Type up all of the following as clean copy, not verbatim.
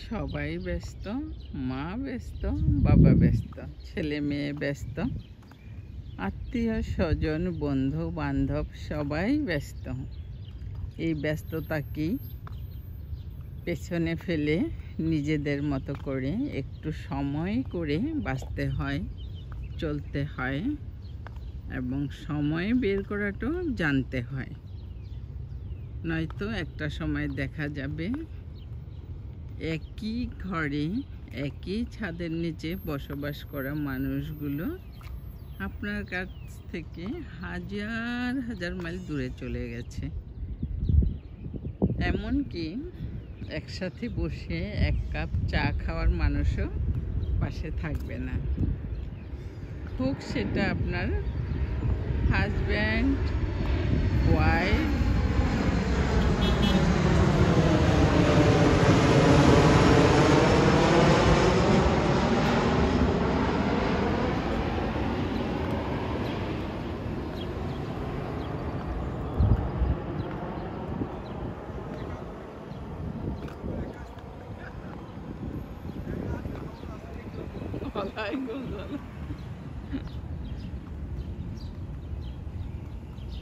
সবাই ব্যস্ত, মা ব্যস্ত, বাবা ব্যস্ত, ছেলে মেয়ে ব্যস্ত, আত্মীয় স্বজন বন্ধু বান্ধব সবাই ব্যস্ত। এই ব্যস্ততাকেই পেছনে ফেলে নিজেদের মতো করে একটু সময় করে বাঁচতে হয়, চলতে হয় এবং সময় বের করাটাও জানতে হয়। নয়তো একটা সময় দেখা যাবে একই ঘরে একই ছাদের নিচে বসবাস করা মানুষগুলো আপনার কাছ থেকে হাজার হাজার মাইল দূরে চলে গেছে। এমনকি একসাথে বসে এক কাপ চা খাওয়ার মানুষও পাশে থাকবে না। হোক সেটা আপনার হাজব্যান্ড, ওয়াইফ,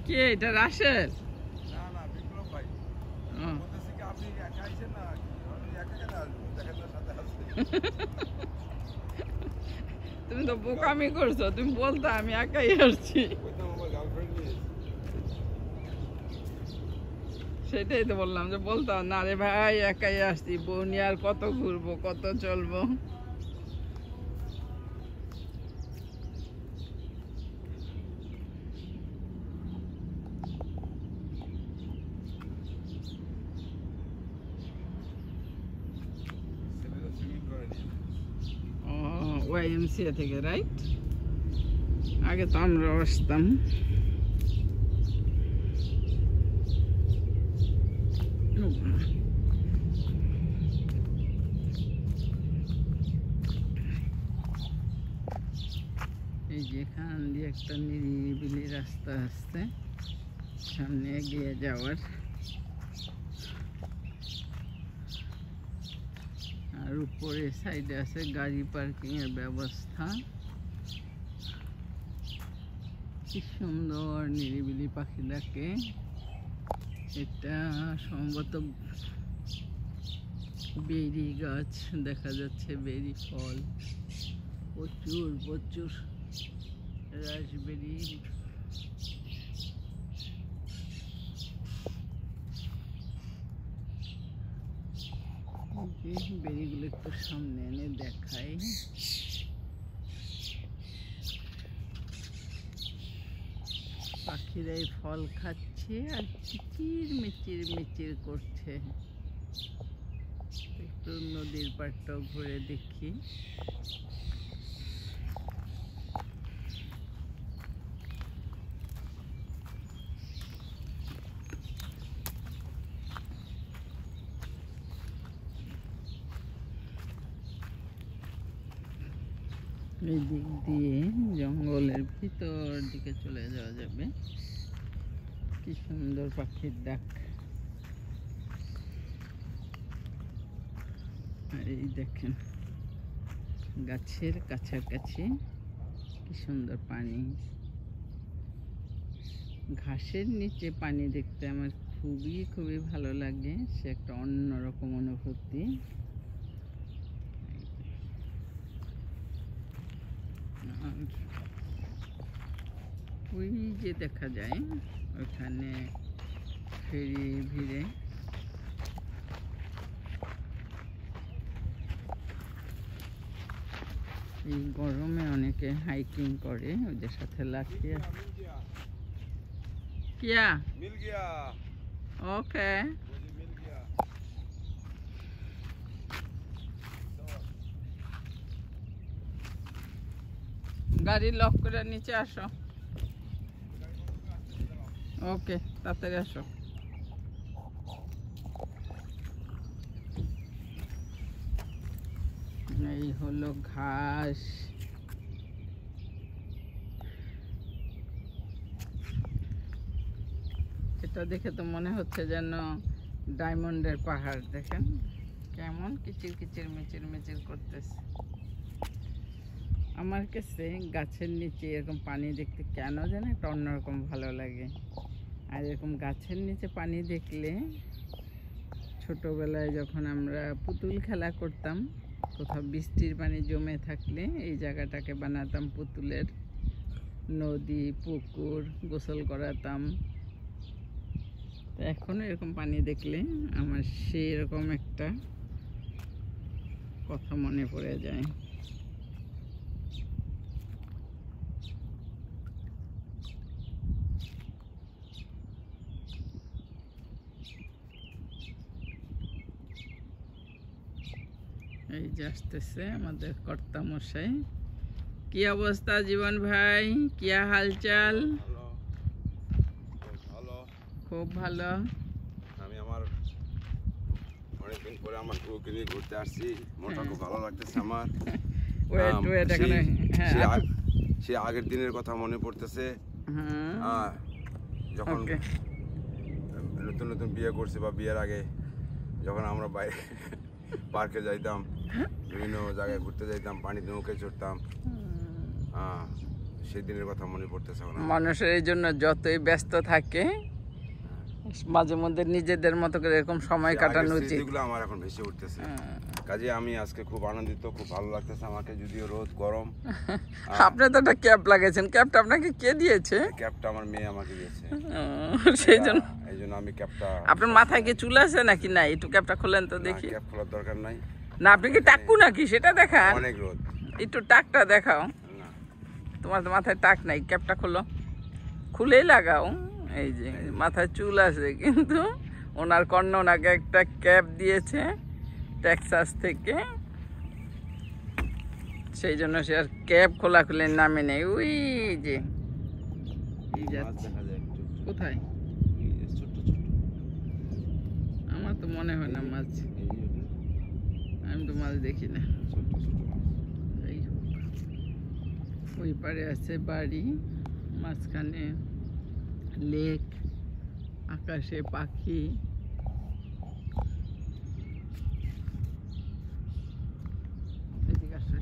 কে এটা? রাশেদ? তুমি তো বোকামি করছো, তুমি বলতো আমি একাই আসছি। সেটাই তো বললাম, যে বলতাম না রে ভাই একাই আসছি, বউ নিয়ে আর কত ঘুরবো, কত চলবো। YMCA থেকে, রাইট? আগে তো আমরা আসতাম। এই যে এখান দিয়ে একটা নিরিবিলি রাস্তা আসছে সামনে এগিয়ে যাওয়ার, আর উপরে সাইডে আছে গাড়ি পার্কিং এর ব্যবস্থা। কি সুন্দর নিরিবিলি পাখি ডাকে। এটা সম্ভবত বেরি গাছ, দেখা যাচ্ছে বেরি ফল, প্রচুর প্রচুর রাসবেরি। বেরিগুলো একটু সামনে এনে দেখাই। পাখিরা এই ফল খাচ্ছে আর কিচির মিচির মিচির করছে। একটু নদীর পাড়টাও ঘুরে দেখি। এই দিক দিয়ে জঙ্গলের ভিতর দিকে চলে যাওয়া যাবে। কি সুন্দর পাখির ডাক। আর এই দেখেন গাছের কাছাকাছি কি সুন্দর পানি। ঘাসের নিচে পানি দেখতে আমার খুবই খুবই ভালো লাগে, সে একটা অন্যরকম অনুভূতি। ওই যে দেখা যায় ওখানে ফেরি ভিড়ে এই গরমে অনেকে হাইকিং করে, ওদের সাথে লাঠি। क्या मिल गया? ओके। गाड़ी लक करे नीचे आसो। ओके, ताड़ाताड़ी आसो। এই হলো ঘাস। এটা দেখে তো মনে হচ্ছে যেন ডায়মন্ডের পাহাড়। দেখেন কেমন কিচির কিচির মিচির মিচির করতেছে। আমার কাছে গাছের নিচে এরকম পানি দেখতে কেন জানো একটা অন্যরকম ভালো লাগে। আর এরকম গাছের নিচে পানি দেখলে ছোটবেলায় যখন আমরা পুতুল খেলা করতাম, কোথাও বৃষ্টির পানি জমে থাকলে এই জায়গাটাকে বানাতাম পুতুলের নদী, পুকুর, গোসল করাতাম। তো এখনও এরকম পানি দেখলে আমার সেই রকম একটা কথা মনে পড়ে যায়। এই যে আসতেছে আমাদের কর্তামশাই। কি অবস্থা জীবন ভাই, কি হালচাল? খুব ভালো। আমি আমার অনেকদিন পরে আমার বউকে নিয়ে ঘুরতে আসছি, মনটা খুব ভালো লাগতেছে আমার। সে আগের দিনের কথা মনে পড়তেছে, যখন নতুন নতুন বিয়ে করছি বা বিয়ের আগে যখন আমরা বাইরে পার্কে যাইতাম, বিভিন্ন জায়গায় ঘুরতে যাইতাম, পানিতে নৌকে চড়তাম। সেই দিনের কথা মনে পড়তেছে। মানুষের এই জন্য যতই ব্যস্ত থাকে মাঝে মধ্যে নিজেদের মতো করে এরকম সময় কাটানো উচিত। এগুলো আমার এখন ভেসে উঠতেছে, কাজে আমি আজকে খুব আনন্দিত, খুব ভালো লাগতেছে আমাকে, যদিও রোদ গরম। আপনি তো একটা ক্যাপ লাগাইছেন, ক্যাপটা আপনাকে কে দিয়েছে? ক্যাপটা আমার মেয়ে আমাকে দিয়েছে, সেই জন্য আমি ক্যাপটা। আপনার মাথায় কি চুল আছে নাকি নাই? একটু ক্যাপটা খোলেন তো দেখি। ক্যাপ খোলার দরকার নাই। না, আপনি কি টাক্কু নাকি সেটা দেখান। অনেক রোদ, একটু টাকটা দেখাও। তোমার তো মাথায় টাক নাই, ক্যাপটা খোলো, খুলেই লাগাও। এই যে মাথায় চুল আছে, কিন্তু ওনার কন্যা ওনাকে একটা ক্যাপ দিয়েছে টেক্সাস থেকে, সেই জন্য সে আর ক্যাপ খোলাখুলির নামে নেই। ওই যে কোথায়, আমার তো মনে হয় না মাছ, আমি তো মাছ দেখি না। যাই হোক, ওই পারে আছে বাড়ি, মাঝখানে লেক, আকাশে পাখি। এদিকে আসো,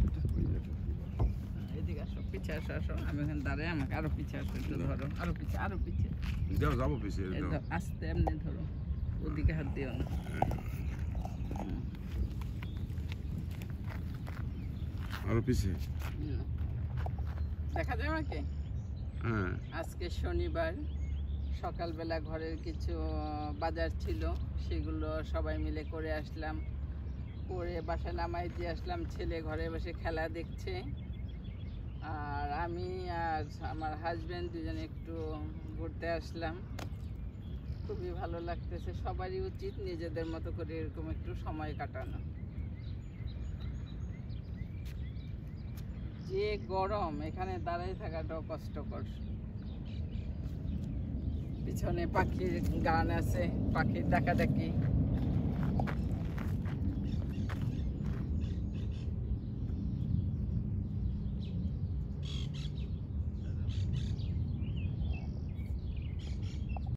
এদিকে আসো, পিছে আসো, আসো। আমি এখানে দাঁড়াই, আমাকে আরো পিছে আসো, একটু ধরো, আরো পিছে, আরো পিছে যাবো পিছিয়ে আস্তে, এমনি ধরো, ওদিকে হাত দিও না। আরো পিছিয়ে দেখা যায় আমাকে। আজকে শনিবার, সকালবেলা ঘরের কিছু বাজার ছিল, সেগুলো সবাই মিলে করে আসলাম, করে বাসায় নামাই দিয়ে আসলাম। ছেলে ঘরে বসে খেলা দেখছে, আর আমি আর আমার হাজব্যান্ড দুজনে একটু ঘুরতে আসলাম। খুবই ভালো লাগতেছে। সবারই উচিত নিজেদের মতো করে এরকম একটু সময় কাটানো। যে গরম, এখানে দাঁড়াই থাকাটাও কষ্টকর। পিছনে পাখির গান আছে, পাখির ডাকাডাকি।